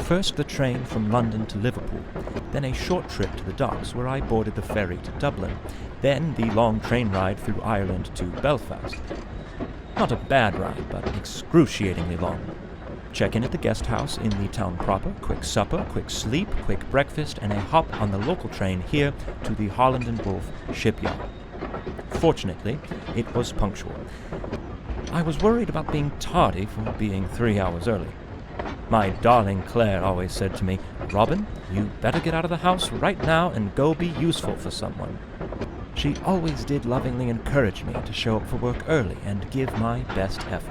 First the train from London to Liverpool, then a short trip to the docks where I boarded the ferry to Dublin, then the long train ride through Ireland to Belfast. Not a bad ride, but excruciatingly long. Check in at the guest house in the town proper, quick supper, quick sleep, quick breakfast, and a hop on the local train here to the Holland and Wolff shipyard. Fortunately, it was punctual. I was worried about being tardy for being 3 hours early. My darling Claire always said to me, "Robin, you better get out of the house right now and go be useful for someone." She always did lovingly encourage me to show up for work early and give my best effort.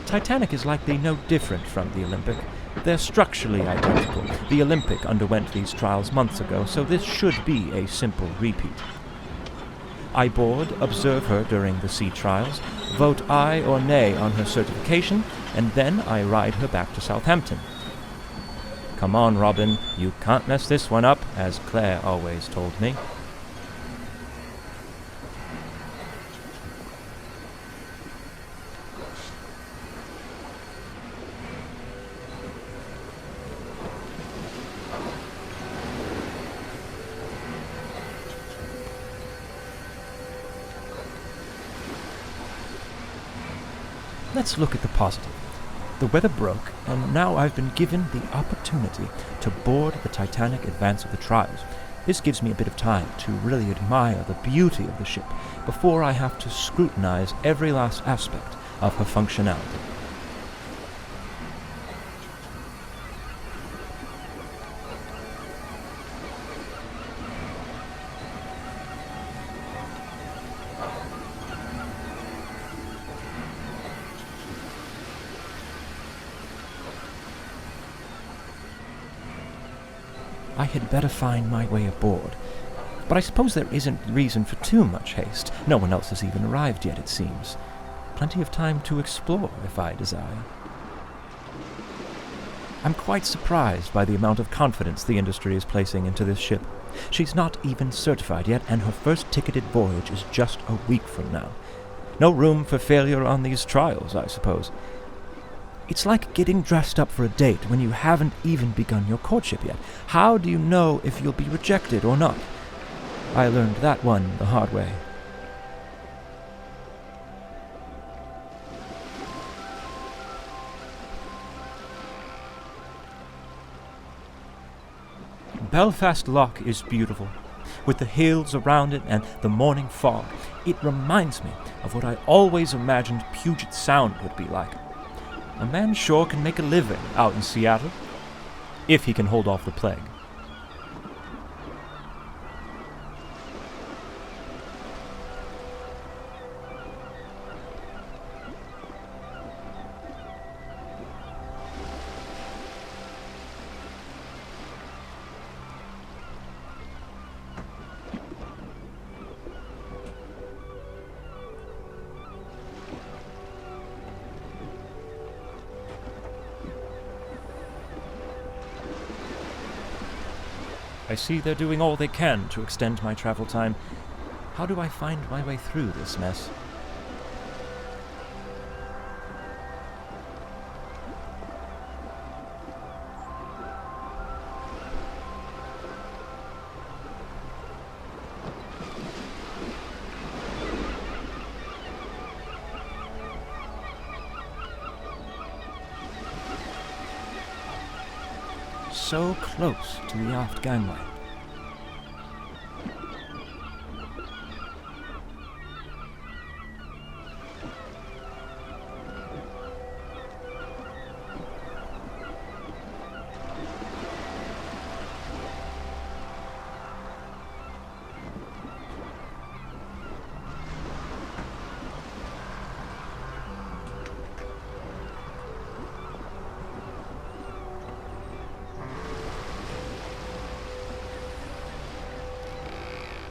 Titanic is likely no different from the Olympic. They're structurally identical. The Olympic underwent these trials months ago, so this should be a simple repeat. I board, observe her during the sea trials, vote aye or nay on her certification, and then I ride her back to Southampton. Come on, Robin, you can't mess this one up, as Claire always told me. Let's look at the positive. The weather broke, and now I've been given the opportunity to board the Titanic advance of the trials. This gives me a bit of time to really admire the beauty of the ship before I have to scrutinize every last aspect of her functionality. I had better find my way aboard. But I suppose there isn't reason for too much haste. No one else has even arrived yet, it seems. Plenty of time to explore, if I desire. I'm quite surprised by the amount of confidence the industry is placing into this ship. She's not even certified yet, and her first ticketed voyage is just a week from now. No room for failure on these trials, I suppose. It's like getting dressed up for a date when you haven't even begun your courtship yet. How do you know if you'll be rejected or not? I learned that one the hard way. Belfast Lough is beautiful. With the hills around it and the morning fog, it reminds me of what I always imagined Puget Sound would be like. A man sure can make a living out in Seattle, if he can hold off the plague. I see they're doing all they can to extend my travel time. How do I find my way through this mess? So close to the aft gangway.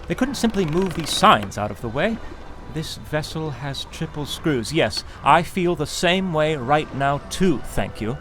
They couldn't simply move these signs out of the way. This vessel has triple screws. Yes, I feel the same way right now too, thank you.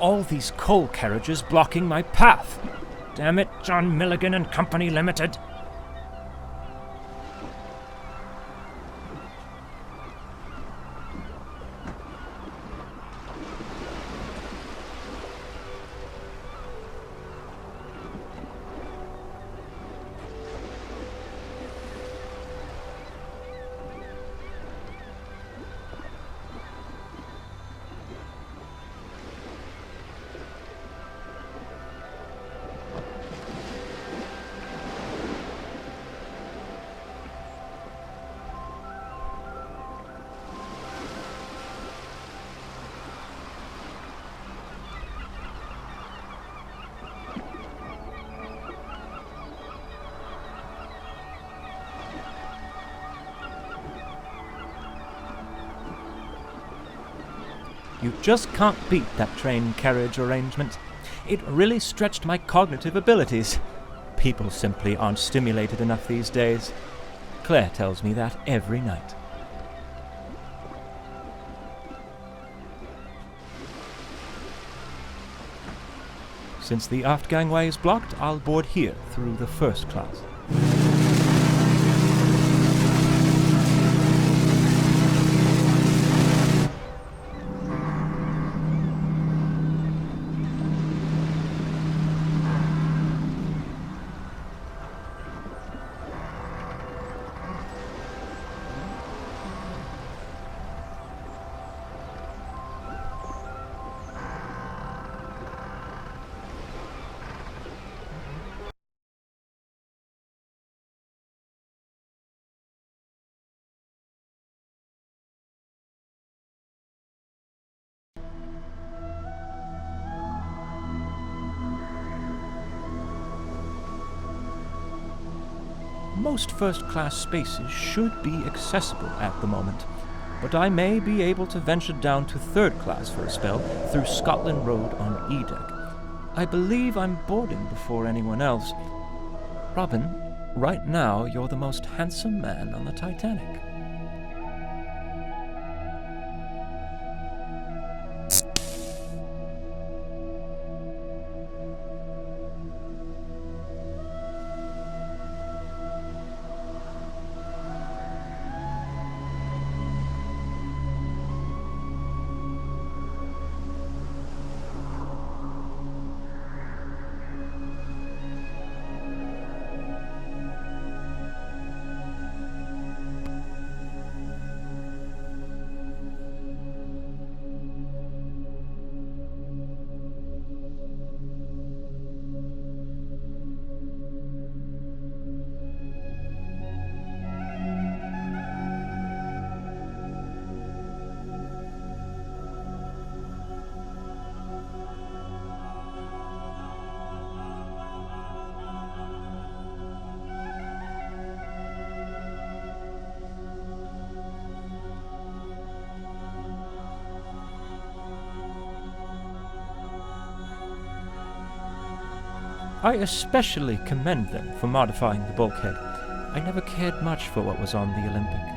All these coal carriages blocking my path. Damn it, John Milligan and Company Limited. You just can't beat that train carriage arrangement. It really stretched my cognitive abilities. People simply aren't stimulated enough these days. Claire tells me that every night. Since the aft gangway is blocked, I'll board here through the first class. Most first-class spaces should be accessible at the moment, but I may be able to venture down to third class for a spell through Scotland Road on E-Deck. I believe I'm boarding before anyone else. Robin, right now you're the most handsome man on the Titanic. I especially commend them for modifying the bulkhead. I never cared much for what was on the Olympic.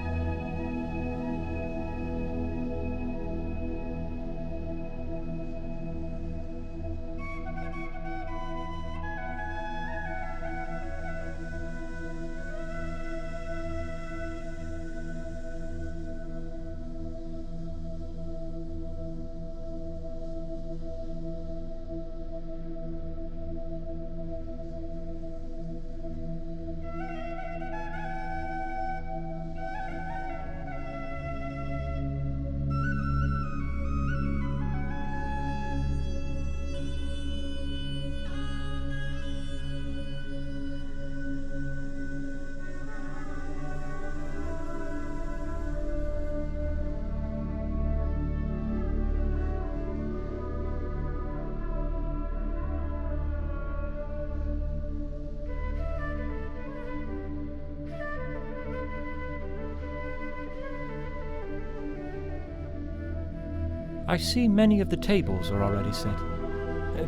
I see many of the tables are already set.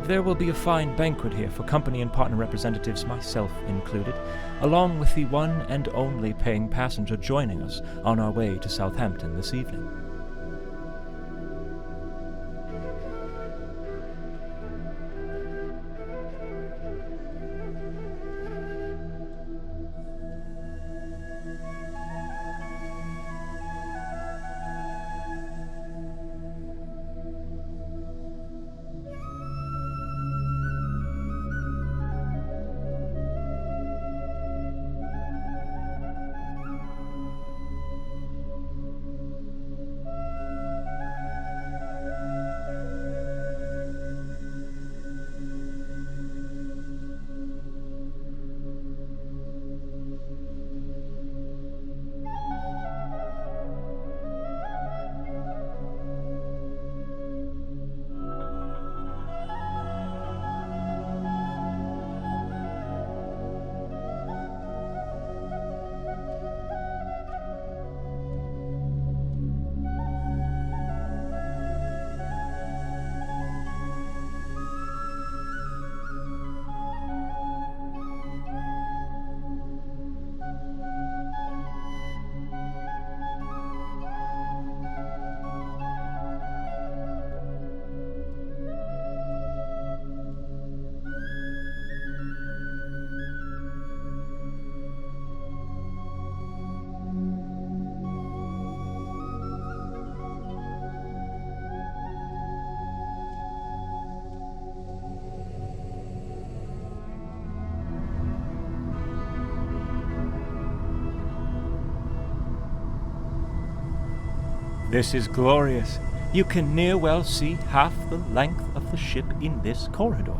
There will be a fine banquet here for company and partner representatives, myself included, along with the one and only paying passenger joining us on our way to Southampton this evening. This is glorious. You can near well see half the length of the ship in this corridor.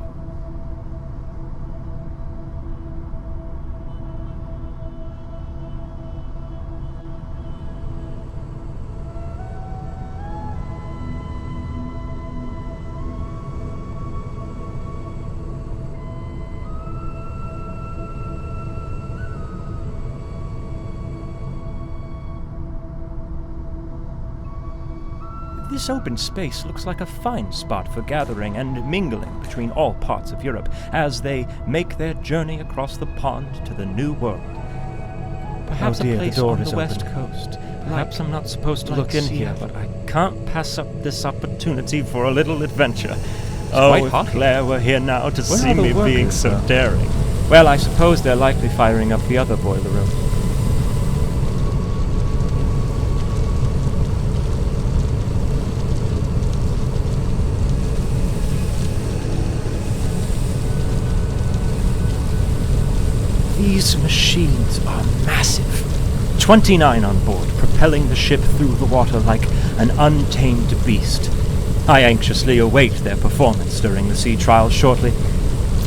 This open space looks like a fine spot for gathering and mingling between all parts of Europe as they make their journey across the pond to the New World. Perhaps a place on the West Coast. Perhaps I'm not supposed to look in here, but I can't pass up this opportunity for a little adventure. Oh, if Claire were here now to see me being so daring. Well, I suppose they're likely firing up the other boiler room. These machines are massive. 29 on board, propelling the ship through the water like an untamed beast. I anxiously await their performance during the sea trials shortly.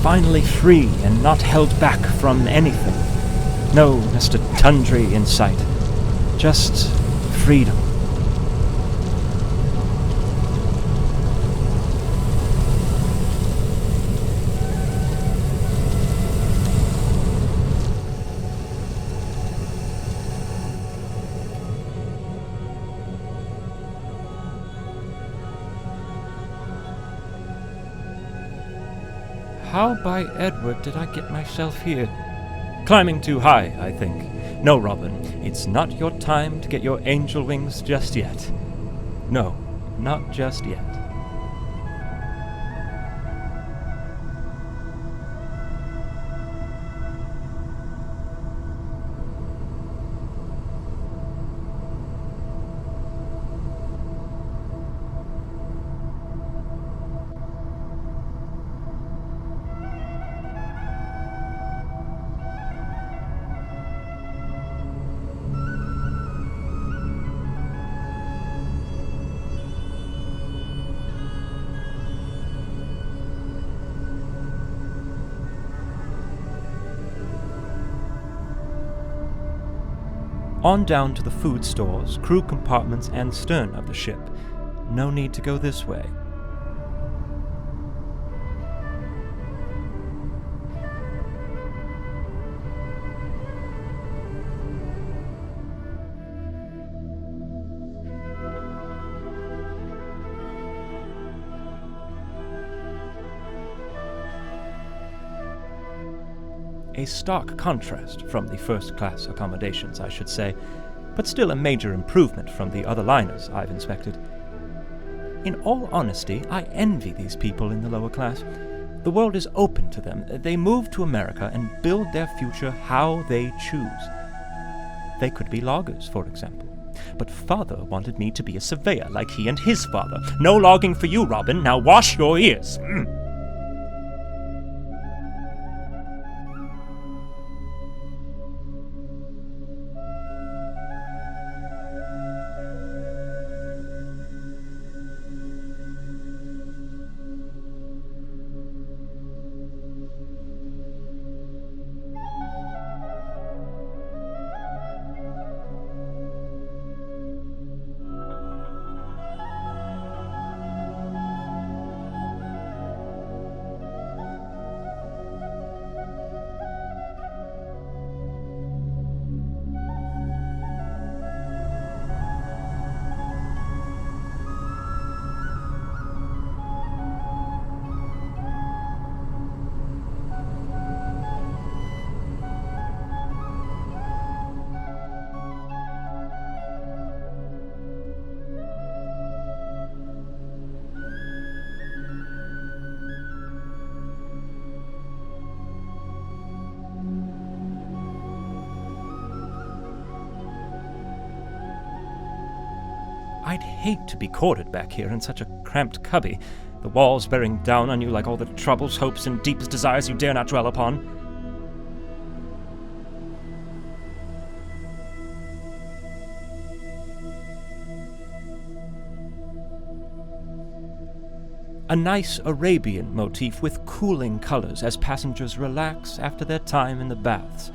Finally free and not held back from anything. No Mr. Tundry in sight. Just freedom. How by Edward did I get myself here? Climbing too high, I think. No, Robin, it's not your time to get your angel wings just yet. No, not just yet. On down to the food stores, crew compartments, and stern of the ship. No need to go this way. A stark contrast from the first-class accommodations, I should say, but still a major improvement from the other liners I've inspected. In all honesty, I envy these people in the lower class. The world is open to them. They move to America and build their future how they choose. They could be loggers, for example. But father wanted me to be a surveyor like he and his father. No logging for you, Robin. Now wash your ears. I'd hate to be quartered back here in such a cramped cubby, the walls bearing down on you like all the troubles, hopes, and deepest desires you dare not dwell upon. A nice Arabian motif with cooling colors as passengers relax after their time in the baths.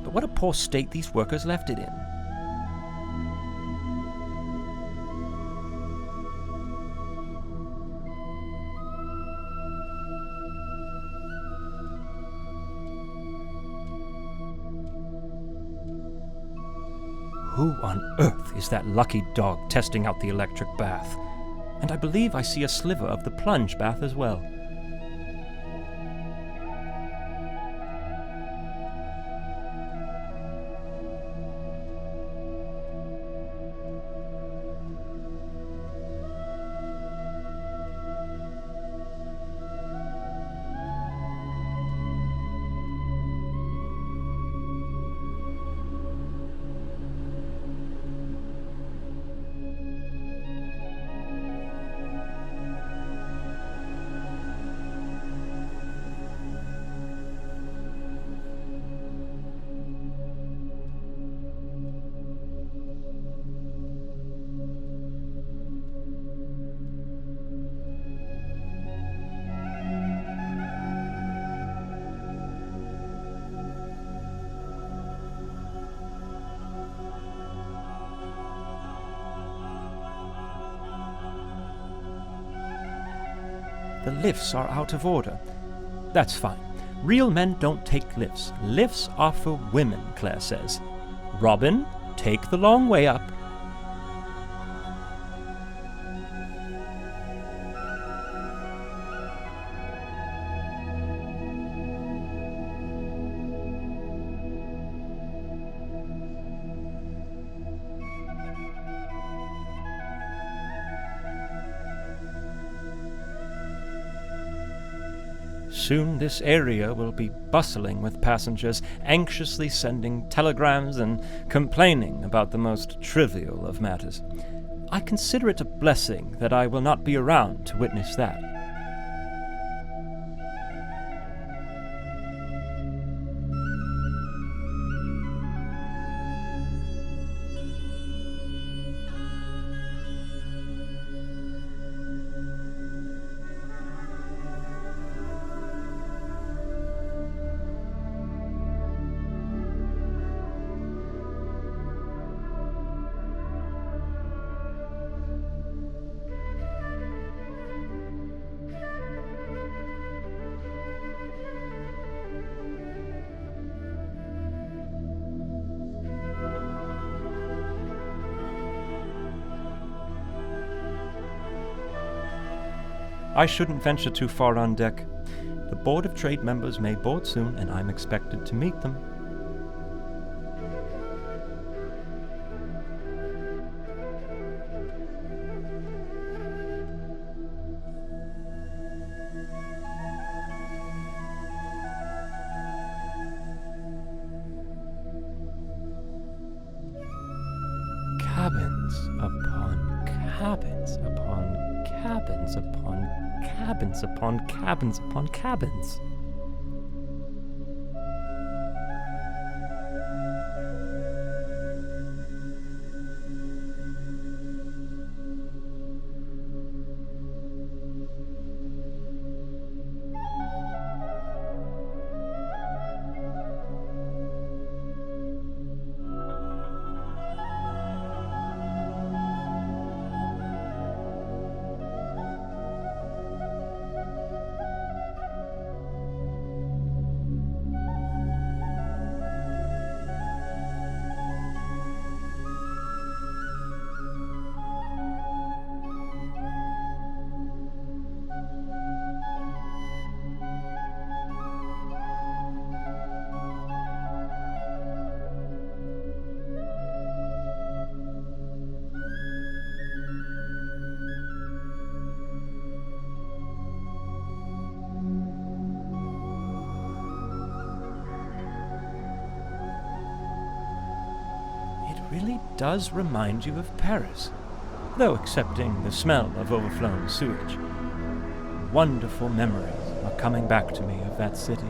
But what a poor state these workers left it in. Who on earth is that lucky dog testing out the electric bath? And I believe I see a sliver of the plunge bath as well. The lifts are out of order. That's fine. Real men don't take lifts. Lifts are for women, Claire says. Robin, take the long way up. Soon this area will be bustling with passengers, anxiously sending telegrams and complaining about the most trivial of matters. I consider it a blessing that I will not be around to witness that. I shouldn't venture too far on deck. The Board of Trade members may board soon, and I'm expected to meet them. Cabins upon cabins upon cabins upon cabins upon cabins upon cabins. Really does remind you of Paris, though excepting the smell of overflown sewage. Wonderful memories are coming back to me of that city.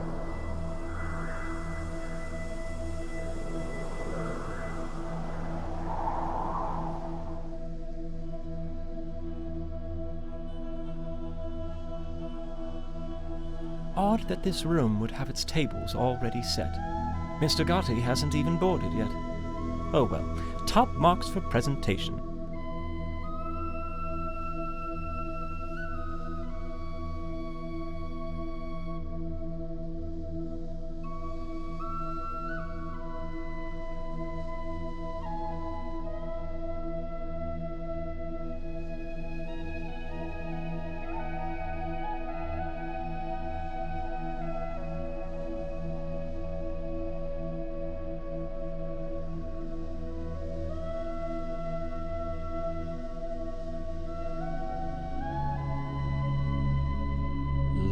Odd that this room would have its tables already set. Mr. Gotti hasn't even boarded yet. Oh well, top marks for presentation.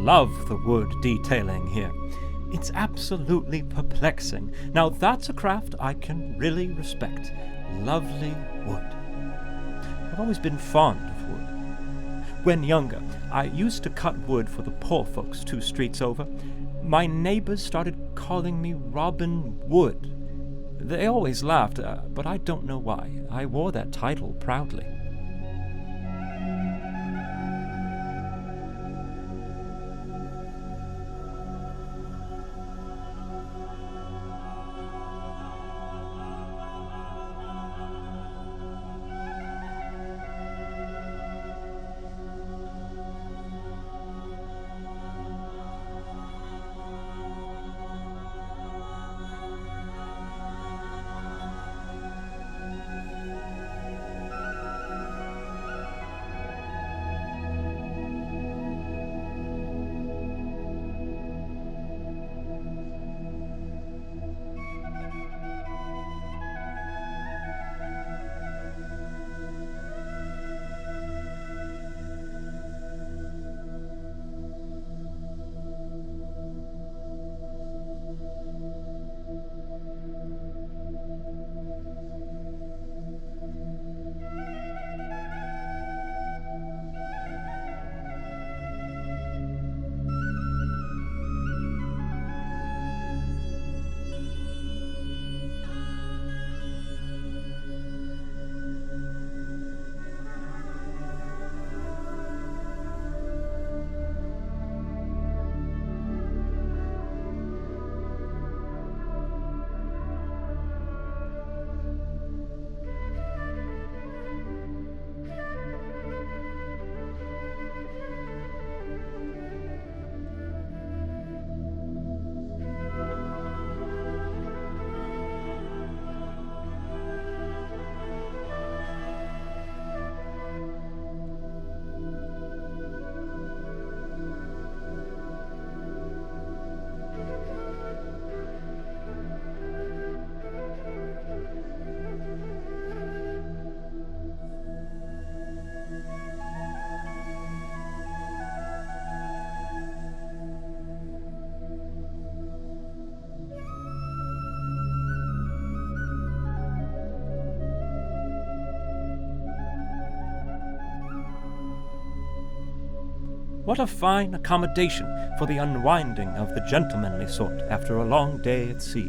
Love the wood detailing here. It's absolutely perplexing. Now that's a craft I can really respect. Lovely wood. I've always been fond of wood. When younger, I used to cut wood for the poor folks 2 streets over. My neighbors started calling me Robin Wood. They always laughed, but I don't know why. I wore that title proudly. What a fine accommodation for the unwinding of the gentlemanly sort after a long day at sea.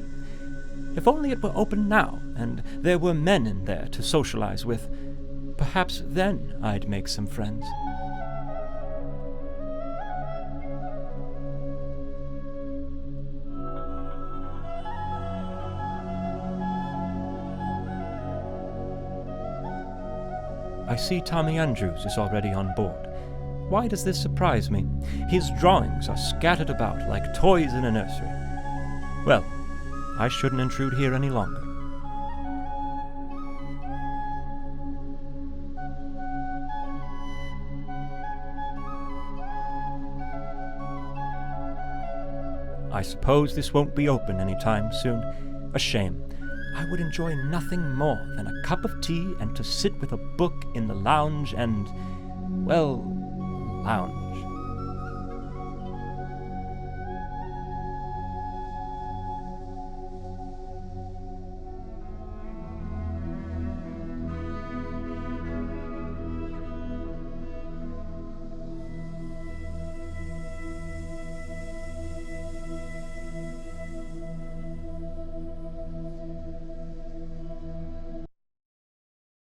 If only it were open now, and there were men in there to socialize with, perhaps then I'd make some friends. I see Tommy Andrews is already on board. Why does this surprise me? His drawings are scattered about like toys in a nursery. Well, I shouldn't intrude here any longer. I suppose this won't be open any time soon. A shame. I would enjoy nothing more than a cup of tea and to sit with a book in the lounge and, well, lounge.